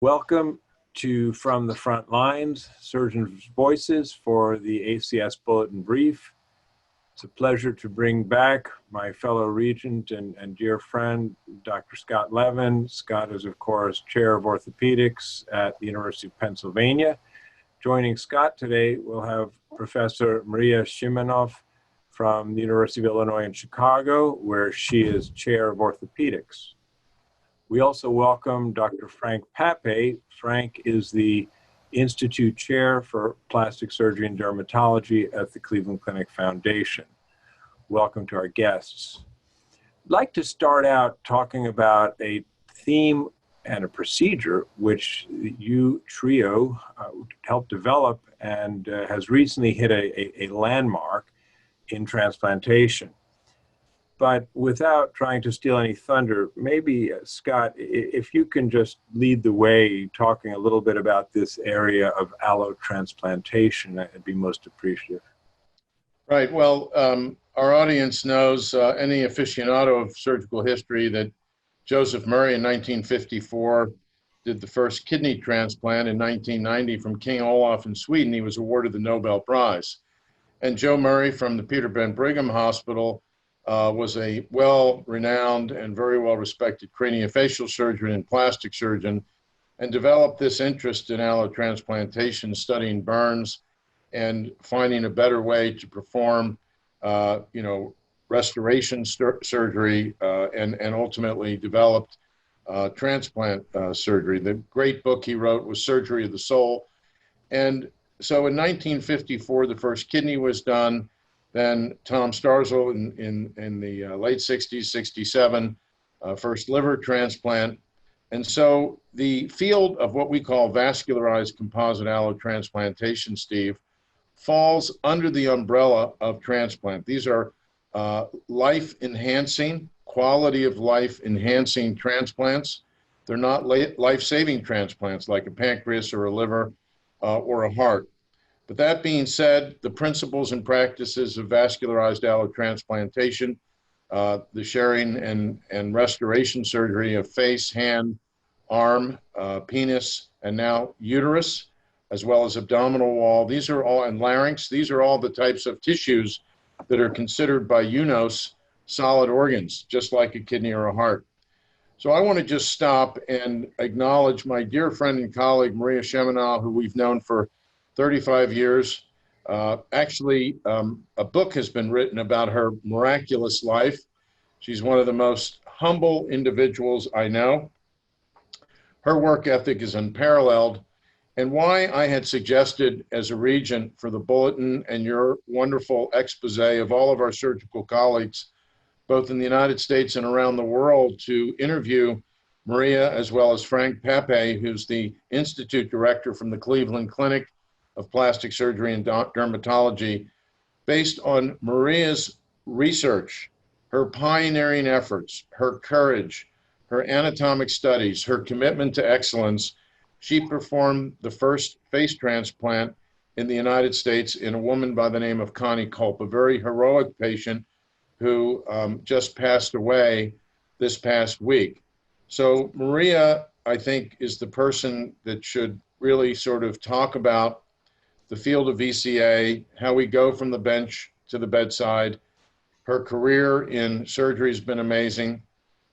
Welcome to From the Front Lines, Surgeons' Voices for the ACS Bulletin Brief. It's a pleasure to bring back my fellow regent and dear friend, Dr. Scott Levin. Scott is, of course, Chair of Orthopaedics at the University of Pennsylvania. Joining Scott today, we'll have Professor Maria Siemionow from the University of Illinois in Chicago, where she is Chair of Orthopaedics. We also welcome Dr. Frank Papay. Frank is the Institute Chair for Plastic Surgery and Dermatology at the Cleveland Clinic Foundation. Welcome to our guests. I'd like to start out talking about a theme and a procedure which you trio helped develop and has recently hit a landmark in transplantation. But without trying to steal any thunder, maybe, Scott, if you can just lead the way talking a little bit about this area of allotransplantation, I'd be most appreciative. Right. Well, our audience knows, any aficionado of surgical history, that Joseph Murray in 1954 did the first kidney transplant. In 1990 from King Olaf in Sweden, he was awarded the Nobel Prize. And Joe Murray from the Peter Ben Brigham Hospital was a well-renowned and very well-respected craniofacial surgeon and plastic surgeon, and developed this interest in allotransplantation, studying burns and finding a better way to perform, restoration surgery, and ultimately developed transplant surgery. The great book he wrote was Surgery of the Soul. And so in 1954, the first kidney was done. Then Tom Starzl in the late 60s, 67, first liver transplant. And so the field of what we call vascularized composite allotransplantation, Steve, falls under the umbrella of transplant. These are life-enhancing, quality of life-enhancing transplants. They're not life-saving transplants like a pancreas or a liver or a heart. But that being said, the principles and practices of vascularized allotransplantation, the sharing and restoration surgery of face, hand, arm, penis, and now uterus, as well as abdominal wall, these are all, and larynx, these are all the types of tissues that are considered by UNOS solid organs, just like a kidney or a heart. So I want to just stop and acknowledge my dear friend and colleague, Maria Siemionow, who we've known for 35 years. A book has been written about her miraculous life. She's one of the most humble individuals I know. Her work ethic is unparalleled. And why I had suggested as a regent for the bulletin and your wonderful expose of all of our surgical colleagues, both in the United States and around the world, to interview Maria as well as Frank Papay, who's the Institute Director from the Cleveland Clinic of Plastic Surgery and Dermatology, based on Maria's research, her pioneering efforts, her courage, her anatomic studies, her commitment to excellence. She performed the first face transplant in the United States in a woman by the name of Connie Culp, a very heroic patient who just passed away this past week. So Maria, I think, is the person that should really sort of talk about the field of VCA, how we go from the bench to the bedside. Her career in surgery has been amazing.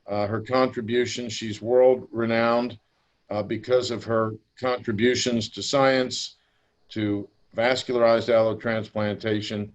Her contributions, she's world-renowned because of her contributions to science, to vascularized allotransplantation,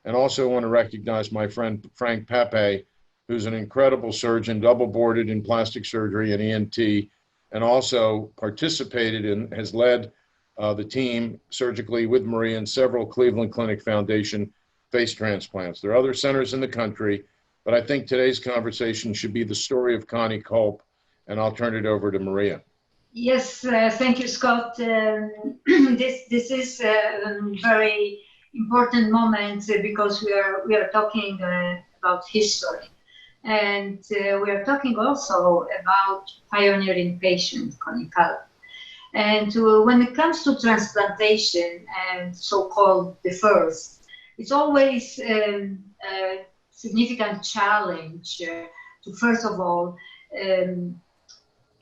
and also want to recognize my friend Frank Papay, who's an incredible surgeon, double-boarded in plastic surgery and ENT, and also participated and has led the team surgically with Maria in several Cleveland Clinic Foundation face transplants. There are other centers in the country, but I think today's conversation should be the story of Connie Culp, and I'll turn it over to Maria. Yes, thank you, Scott. This is a very important moment because we are talking about history, and we are talking also about pioneering patient, Connie Culp. And when it comes to transplantation and so-called the first, it's always a significant challenge to, first of all, to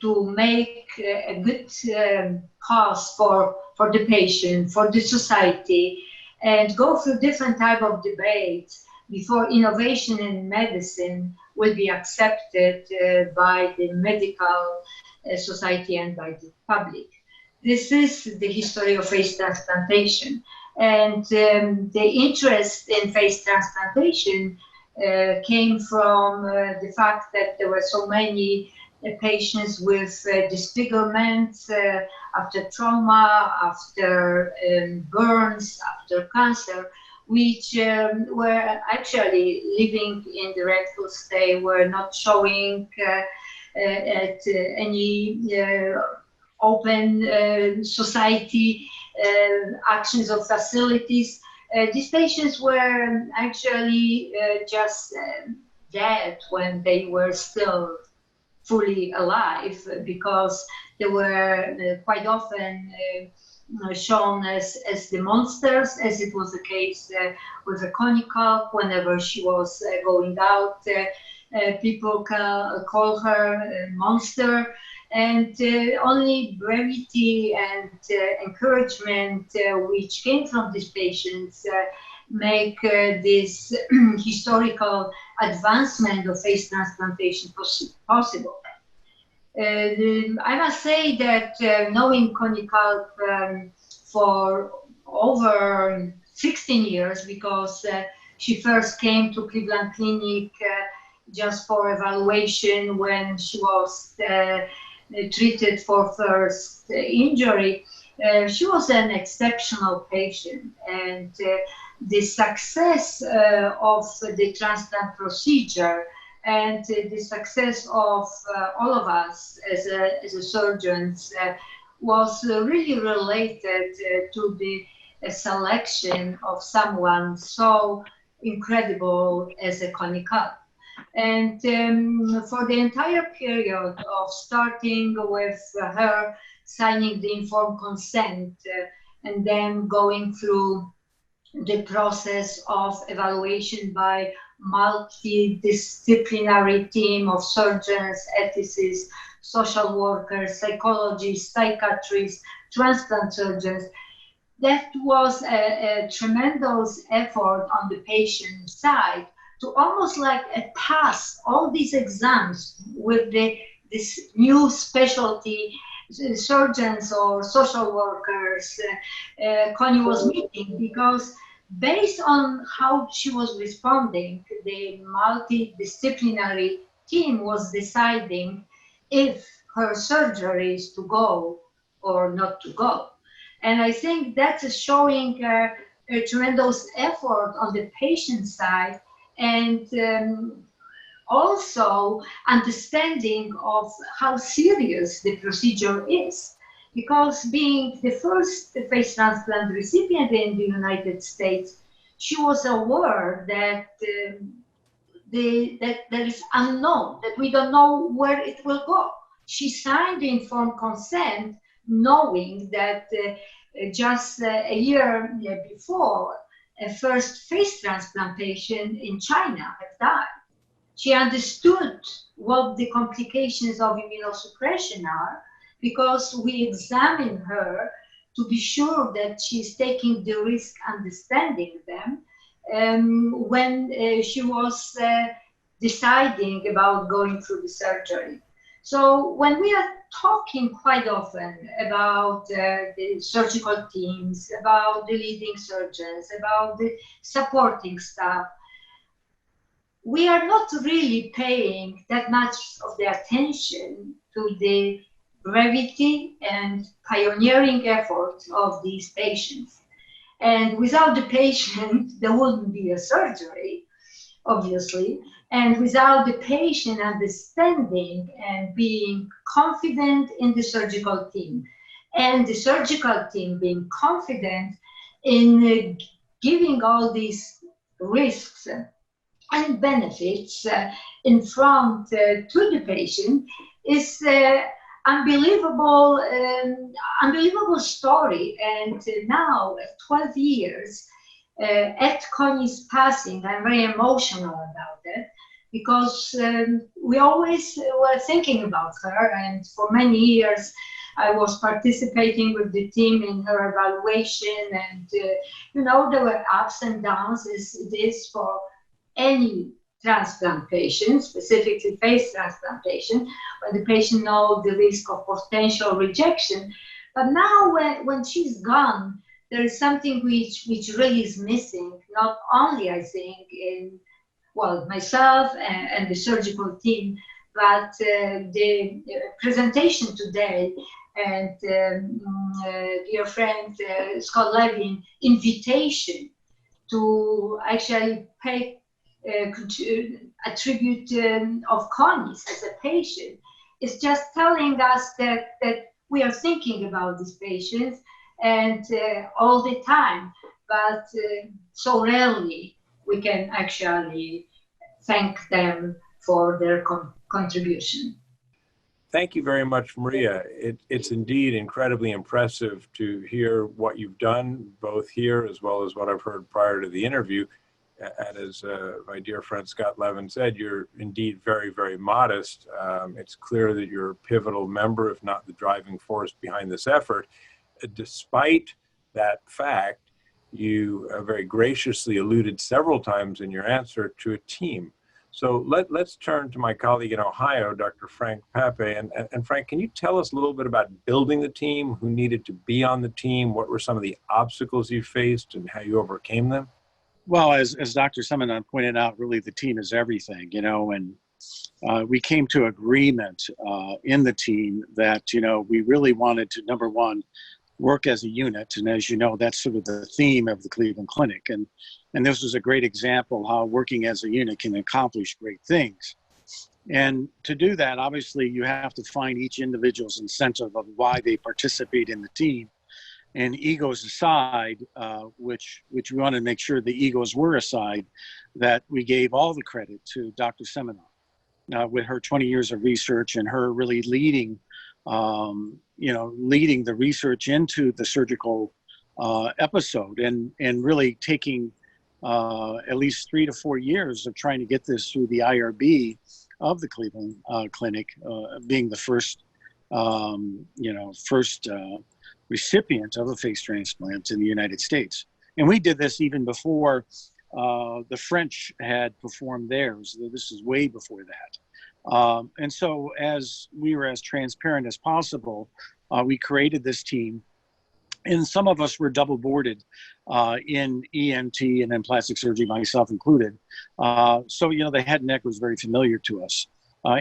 to make a good cause for the patient, for the society, and go through different type of debates before innovation in medicine will be accepted by the medical society and by the public. This is the history of face transplantation. And the interest in face transplantation came from the fact that there were so many patients with disfigurement after trauma, after burns, after cancer, which were actually living in the Red State, were not showing at any open society actions of facilities. These patients were actually just dead when they were still fully alive, because they were quite often shown as the monsters, as it was the case with Connie Culp. Whenever she was going out, people call her a monster. And only brevity and encouragement which came from these patients make this historical advancement of face transplantation possible. I must say that knowing Connie Culp for over 16 years, because she first came to Cleveland Clinic just for evaluation when she was treated for first injury. She was an exceptional patient, and the success of the transplant procedure and the success of all of us as a surgeons was really related to the selection of someone so incredible as a Connie Culp. And for the entire period of starting with her signing the informed consent and then going through the process of evaluation by multidisciplinary team of surgeons, ethicists, social workers, psychologists, psychiatrists, transplant surgeons, that was a tremendous effort on the patient side to almost like pass all these exams with this new specialty surgeons or social workers Connie was meeting, because based on how she was responding, the multidisciplinary team was deciding if her surgery is to go or not to go. And I think that's showing a tremendous effort on the patient side, and also understanding of how serious the procedure is. Because being the first face transplant recipient in the United States, she was aware that that is unknown, that we don't know where it will go. She signed the informed consent knowing that just a year before, a first face transplant patient in China had died. She understood what the complications of immunosuppression are, because we examine her to be sure that she's taking the risk understanding them when she was deciding about going through the surgery. So when we are talking quite often about the surgical teams, about the leading surgeons, about the supporting staff, we are not really paying that much of the attention to the brevity and pioneering efforts of these patients. And without the patient, there wouldn't be a surgery, obviously. And without the patient understanding and being confident in the surgical team, and the surgical team being confident in giving all these risks and benefits in front to the patient, is unbelievable story. And now, at 12 years, at Connie's passing, I'm very emotional about it, because we always were thinking about her, and for many years I was participating with the team in her evaluation, and there were ups and downs as it is for any transplant patient, specifically face transplantation, when the patient knows the risk of potential rejection. But now when she's gone, there is something which really is missing, not only, I think, in, well, myself and the surgical team, but the presentation today and dear friend Scott Levin invitation to actually pay a tribute of Connie's as a patient is just telling us that we are thinking about these patients and all the time, but so rarely we can actually thank them for their contribution. Thank you very much, Maria. It's indeed incredibly impressive to hear what you've done, both here as well as what I've heard prior to the interview. And as my dear friend Scott Levin said, you're indeed very, very modest. It's clear that you're a pivotal member, if not the driving force behind this effort. Despite that fact, you very graciously alluded several times in your answer to a team. So let's turn to my colleague in Ohio, Dr. Frank Papay. And Frank, can you tell us a little bit about building the team, who needed to be on the team, what were some of the obstacles you faced, and how you overcame them? Well, as Dr. Siemionow pointed out, really the team is everything, and we came to agreement in the team that, we really wanted to, number one, work as a unit. And as you know, that's sort of the theme of the Cleveland Clinic. And this was a great example how working as a unit can accomplish great things. And to do that, obviously, you have to find each individual's incentive of why they participate in the team. And egos aside, which we wanted to make sure the egos were aside, that we gave all the credit to Dr. Siemionow with her 20 years of research and her really leading the research into the surgical episode and really taking at least 3 to 4 years of trying to get this through the IRB of the Cleveland Clinic, being the first recipient of a face transplant in the United States. And we did this even before the French had performed theirs. This is way before that. And so as we were as transparent as possible, we created this team. And some of us were double boarded in ENT and then plastic surgery, myself included. So, the head and neck was very familiar to us.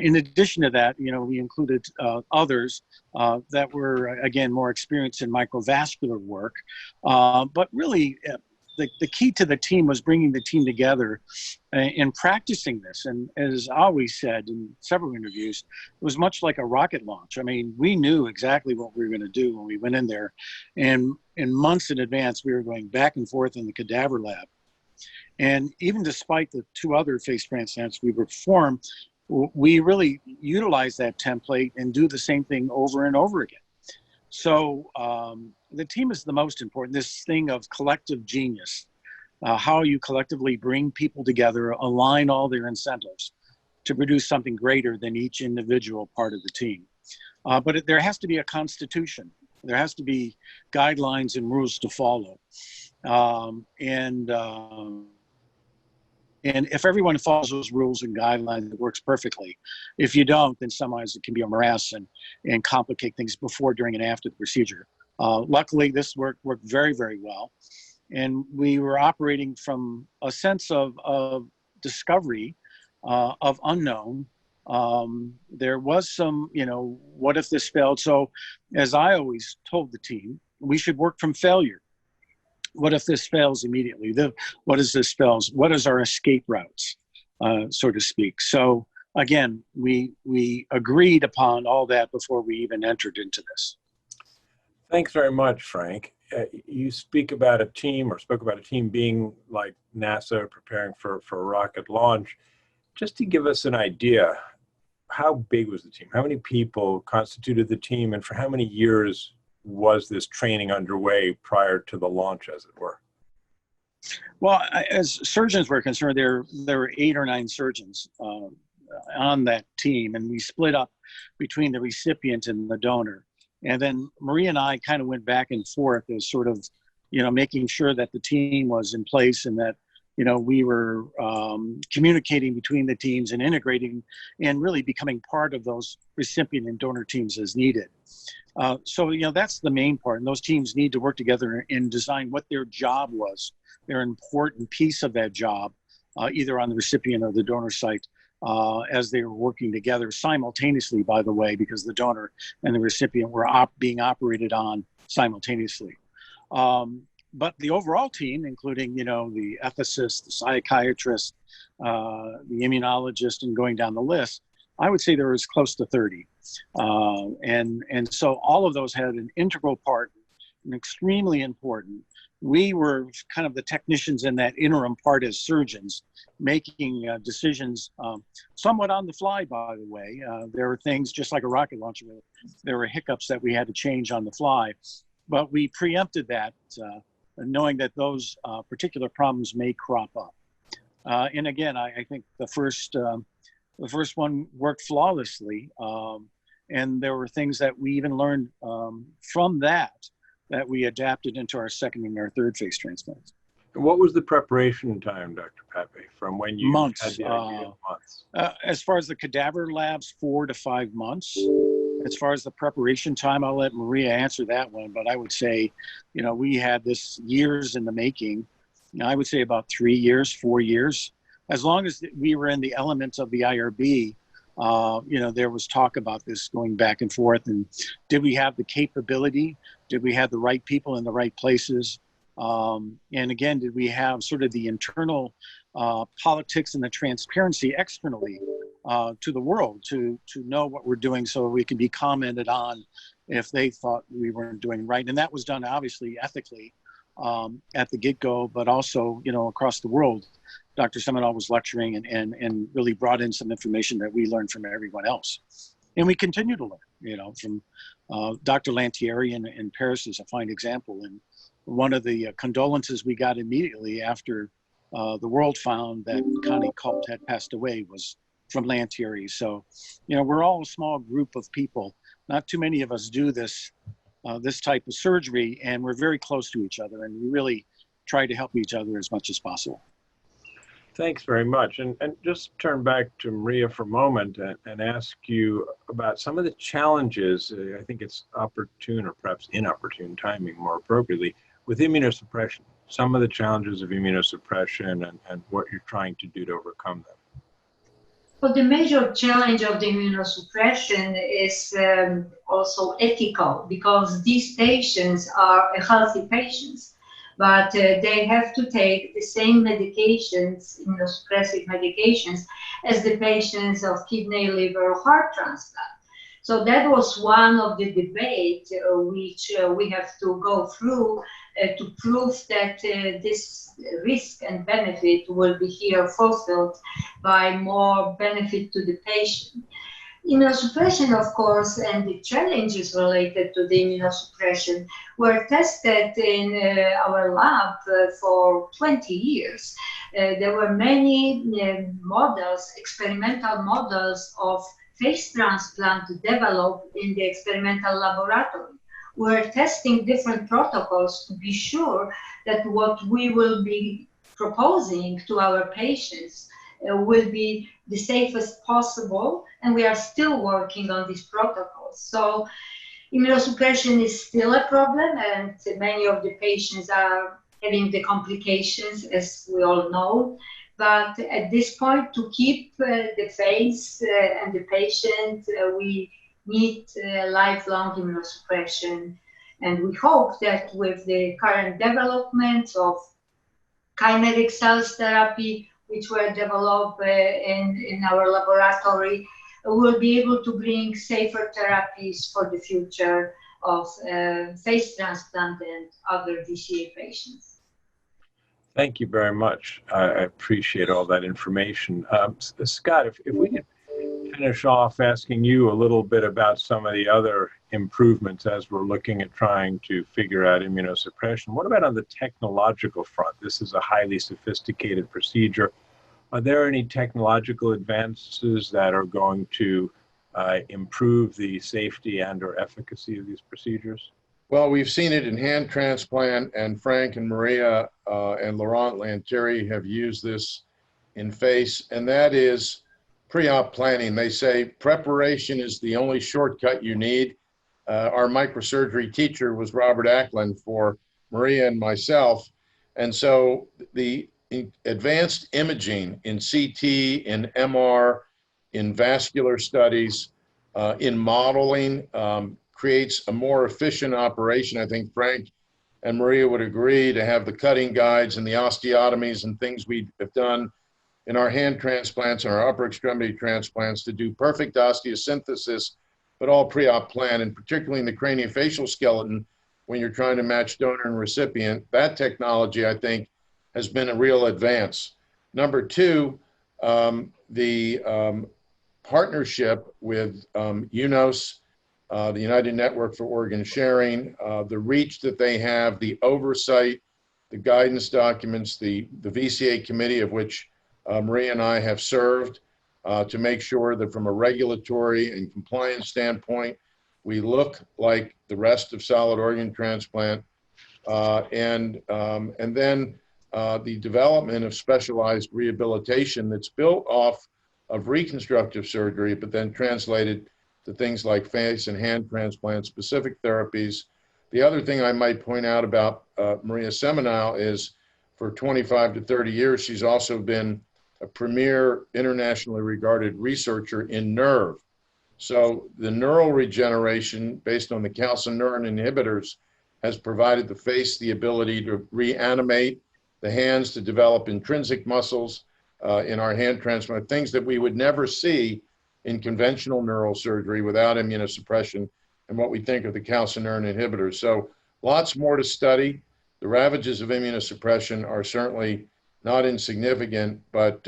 In addition to that, we included others that were, again, more experienced in microvascular work. But really, the key to the team was bringing the team together and practicing this. And as I always said in several interviews, it was much like a rocket launch. I mean, we knew exactly what we were going to do when we went in there. And in months in advance, we were going back and forth in the cadaver lab. And even despite the 2 other face transplants we performed, we really utilize that template and do the same thing over and over again. So the team is the most important, this thing of collective genius, how you collectively bring people together, align all their incentives to produce something greater than each individual part of the team. But there has to be a constitution. There has to be guidelines and rules to follow. And if everyone follows those rules and guidelines, it works perfectly. If you don't, then sometimes it can be a morass and complicate things before, during, and after the procedure. Luckily, this worked very, very well. And we were operating from a sense of discovery, of unknown. There was some, what if this failed? So as I always told the team, we should work from failure. What if this fails immediately? What is this fails? What is our escape routes, so to speak? So again, we agreed upon all that before we even entered into this. Thanks very much, Frank. You spoke about a team being like NASA preparing for a rocket launch. Just to give us an idea, how big was the team? How many people constituted the team, and for how many years was this training underway prior to the launch, as it were? Well, as surgeons were concerned, there were 8 or 9 surgeons on that team, and we split up between the recipient and the donor. And then Maria and I kind of went back and forth as sort of, making sure that the team was in place and that, we were communicating between the teams and integrating and really becoming part of those recipient and donor teams as needed. So that's the main part. And those teams need to work together and design what their job was, their important piece of that job, either on the recipient or the donor site, as they were working together simultaneously, by the way, because the donor and the recipient were being operated on simultaneously. But the overall team, including, the ethicist, the psychiatrist, the immunologist, and going down the list, I would say there was close to 30. And so all of those had an integral part, and extremely important. We were kind of the technicians in that interim part as surgeons, making decisions somewhat on the fly, by the way. There were things, just like a rocket launcher, there were hiccups that we had to change on the fly, but we preempted that, knowing that those particular problems may crop up. And again, I think the first one worked flawlessly, and there were things that we even learned from that we adapted into our second and our third phase transplants. What was the preparation time, Dr. Papay, from when you months, had the idea? Months. As far as the cadaver labs, 4 to 5 months. As far as the preparation time, I'll let Maria answer that one, but I would say, we had this years in the making. I would say about 3 years, 4 years. As long as we were in the elements of the IRB, there was talk about this going back and forth. And did we have the capability? Did we have the right people in the right places? And again, did we have sort of the internal politics and the transparency externally to the world to know what we're doing so we can be commented on if they thought we weren't doing right? And that was done obviously ethically at the get-go, but also, across the world. Dr. Siemionow was lecturing and really brought in some information that we learned from everyone else. And we continue to learn, from Dr. Lantieri in Paris is a fine example. And one of the condolences we got immediately after the world found that Connie Culp had passed away was from Lantieri. So, we're all a small group of people. Not too many of us do this type of surgery, and we're very close to each other, and we really try to help each other as much as possible. Thanks very much. And just turn back to Maria for a moment and ask you about some of the challenges, I think it's opportune or perhaps inopportune timing more appropriately, with immunosuppression. Some of the challenges of immunosuppression and what you're trying to do to overcome them. Well, the major challenge of the immunosuppression is also ethical, because these patients are healthy patients. But they have to take the same medications, immunosuppressive medications, as the patients of kidney, liver, or heart transplant. So that was one of the debates which we have to go through to prove that this risk and benefit will be here fulfilled by more benefit to the patient. Immunosuppression, of course, and the challenges related to the immunosuppression were tested in our lab for 20 years. There were many models, experimental models of face transplant developed in the experimental laboratory. We're testing different protocols to be sure that what we will be proposing to our patients will be the safest possible, and we are still working on these protocols. So immunosuppression is still a problem, and many of the patients are having the complications, as we all know. But at this point, to keep the face and the patient, we need lifelong immunosuppression. And we hope that with the current development of chimeric cells therapy, which were developed in our laboratory, we'll be able to bring safer therapies for the future of face transplant and other DCA patients. Thank you very much. I appreciate all that information. Scott, if we could finish off asking you a little bit about some of the other improvements as we're looking at trying to figure out immunosuppression. What about on the technological front? This is a highly sophisticated procedure. Are there any technological advances that are going to improve the safety and/or efficacy of these procedures? Well, we've seen it in hand transplant, and Frank and Maria and Laurent Lantieri have used this in face, and that is pre-op planning. They say preparation is the only shortcut you need. Our microsurgery teacher was Robert Ackland for Maria and myself, and so the advanced imaging in CT, in MR, in vascular studies, in modeling, creates a more efficient operation. I think Frank and Maria would agree to have the cutting guides and the osteotomies and things we have done in our hand transplants and our upper extremity transplants to do perfect osteosynthesis, but all pre-op plan, and particularly in the craniofacial skeleton, when you're trying to match donor and recipient, that technology, I think, has been a real advance. Number two, the partnership with UNOS, the United Network for Organ Sharing, the reach that they have, the oversight, the guidance documents, the VCA committee of which Maria and I have served to make sure that from a regulatory and compliance standpoint, we look like the rest of solid organ transplant. And then the development of specialized rehabilitation that's built off of reconstructive surgery, but then translated to things like face and hand transplant specific therapies. The other thing I might point out about Maria Siemionow is for 25 to 30 years, she's also been a premier internationally regarded researcher in nerve. So the neural regeneration based on the calcineurin inhibitors has provided the face the ability to reanimate, the hands to develop intrinsic muscles in our hand transplant, things that we would never see in conventional neural surgery without immunosuppression and what we think of the calcineurin inhibitors. So lots more to study. The ravages of immunosuppression are certainly not insignificant, but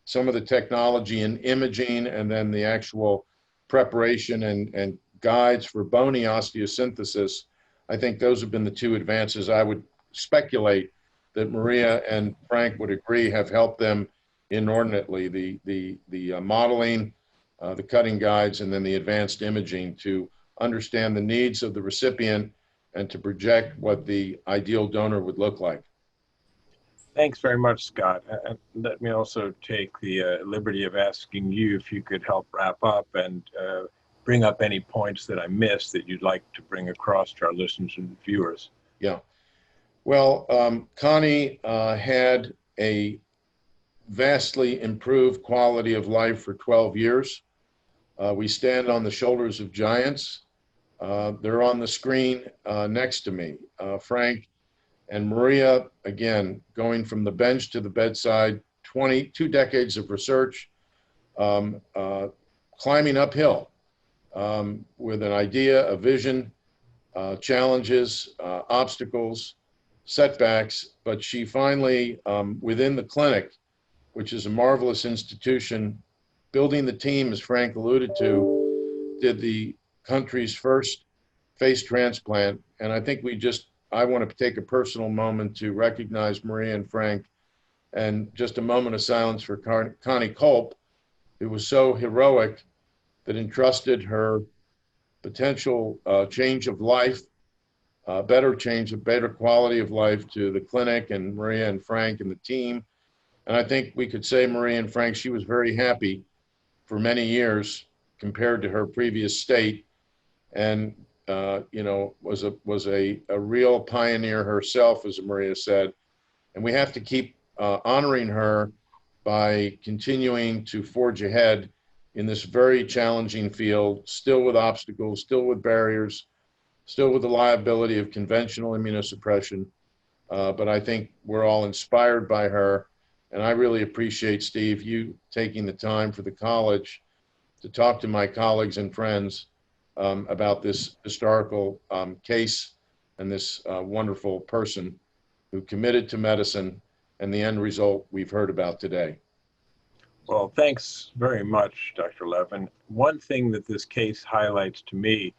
some of the technology in imaging and then the actual preparation and guides for bony osteosynthesis, I think those have been the two advances I would speculate that Maria and Frank would agree have helped them inordinately, the modeling, the cutting guides, and then the advanced imaging to understand the needs of the recipient and to project what the ideal donor would look like. Thanks very much, Scott. And let me also take the liberty of asking you if you could help wrap up and bring up any points that I missed that you'd like to bring across to our listeners and viewers. Yeah. Well, Connie had a vastly improved quality of life for 12 years. We stand on the shoulders of giants. They're on the screen next to me. Frank and Maria, again, going from the bench to the bedside, 22 decades of research, climbing uphill with an idea, a vision, challenges, obstacles, setbacks, but she finally, within the clinic, which is a marvelous institution, building the team, as Frank alluded to, did the country's first face transplant. And I think I want to take a personal moment to recognize Maria and Frank, and just a moment of silence for Connie Culp, who was so heroic that entrusted her potential change of life, better quality of life to the clinic and Maria and Frank and the team. And I think we could say Maria and Frank, she was very happy for many years compared to her previous state, and was a real pioneer herself, as Maria said. And we have to keep honoring her by continuing to forge ahead in this very challenging field, still with obstacles, still with barriers, still with the liability of conventional immunosuppression. But I think we're all inspired by her. And I really appreciate, Steve, you taking the time for the college to talk to my colleagues and friends about this historical case and this wonderful person who committed to medicine and the end result we've heard about today. Well, thanks very much, Dr. Levin. One thing that this case highlights to me,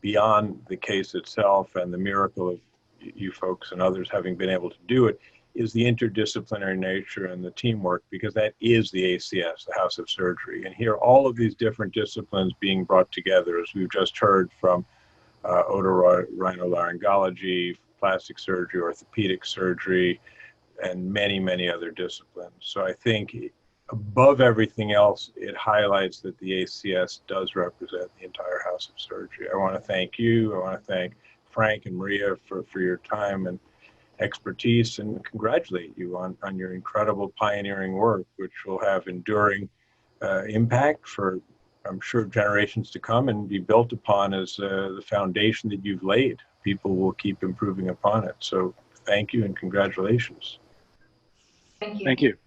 beyond the case itself and the miracle of you folks and others having been able to do it, is the interdisciplinary nature and the teamwork, because that is the ACS, the House of Surgery. And here, all of these different disciplines being brought together, as we've just heard from otorhinolaryngology, plastic surgery, orthopedic surgery, and many, many other disciplines. So I think above everything else, it highlights that the ACS does represent the entire House of Surgery. I want to thank you. I want to thank Frank and Maria for your time and expertise, and congratulate you on your incredible pioneering work, which will have enduring impact for, I'm sure, generations to come, and be built upon as the foundation that you've laid. People will keep improving upon it. So thank you and congratulations. Thank you. Thank you.